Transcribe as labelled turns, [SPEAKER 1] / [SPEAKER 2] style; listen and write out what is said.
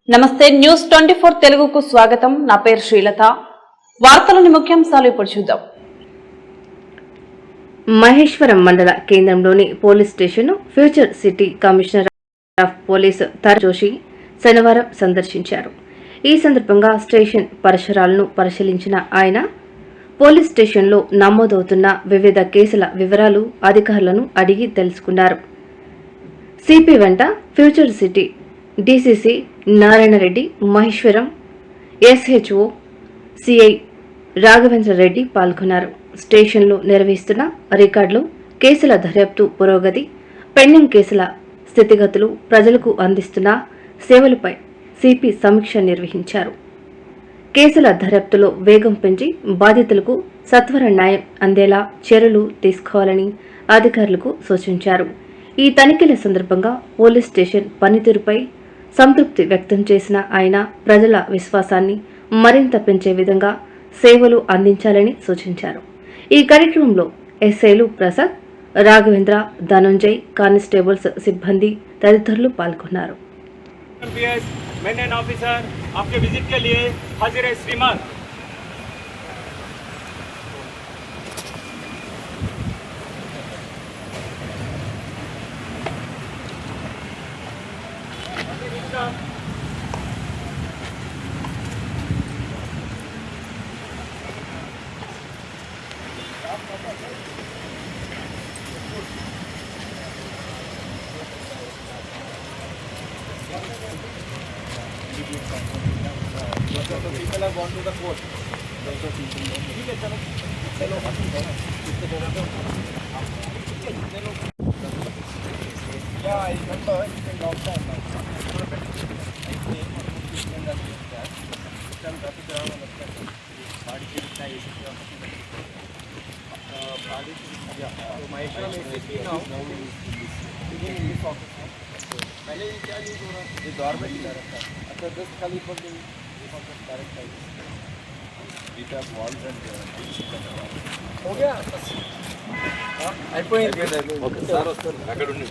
[SPEAKER 1] నమస్తే న్యూస్ 24 తెలుగుకు స్వాగతం. నా పేరు శ్రీలత. వార్తలోని ముఖ్యాంశాలు ఇప్పుడు చూద్దాం.
[SPEAKER 2] మహేశ్వరం మండల కేంద్రంలోని police station future city commissioner of police Tara Joshi శనివారం సందర్శించారు. ఈ సందర్భంగా స్టేషన్ పరిసరాలను పరిశీలించిన ఆయన పోలీస్ స్టేషన్లో నమోదవుతున్న వివిధ కేసుల వివరాలు అధికారులను అడిగి తెలుసుకున్నారు. సిపి వెంట future city DCC Narayana Reddy, Maheshwaram SHO CI Raghavendra Reddy పాల్గొన్నారు. స్టేషన్లో నిర్వహిస్తున్న రికార్డులు, కేసుల దర్యాప్తు పురోగతి, పెండింగ్ కేసుల స్థితిగతులు, ప్రజలకు అందిస్తున్న సేవలపై సిపి సమీక్ష నిర్వహించారు. కేసుల దర్యాప్తులో వేగం పెంచి బాధితులకు సత్వర న్యాయం అందేలా చర్యలు తీసుకోవాలని అధికారులకు సూచించారు. ఈ తనిఖీల సందర్భంగా పోలీస్ స్టేషన్ పనితీరుపై సంతృప్తి వ్యక్తం చేసిన ఆయన ప్రజల విశ్వాసాన్ని మరింత పెంచే విధంగా సేవలు అందించాలని సూచించారు. ఈ కార్యక్రమంలో ఎస్ఐలు ప్రసాద్, రాఘవేంద్ర, ధనంజయ్, కానిస్టేబుల్స్ సిబ్బంది తదితరులు పాల్గొన్నారు.
[SPEAKER 3] People have gone to the court. Yeah, I remember it's in lockdown now. पहले क्या यूज हो रहा है? ये गवर्नमेंट का रहता है. अच्छा, दस खाली पर डायरेक्ट है वॉल्स एंड हो गया అయిపోయింది. ఓకే సార్ వస్తారు అక్కడ ఉండి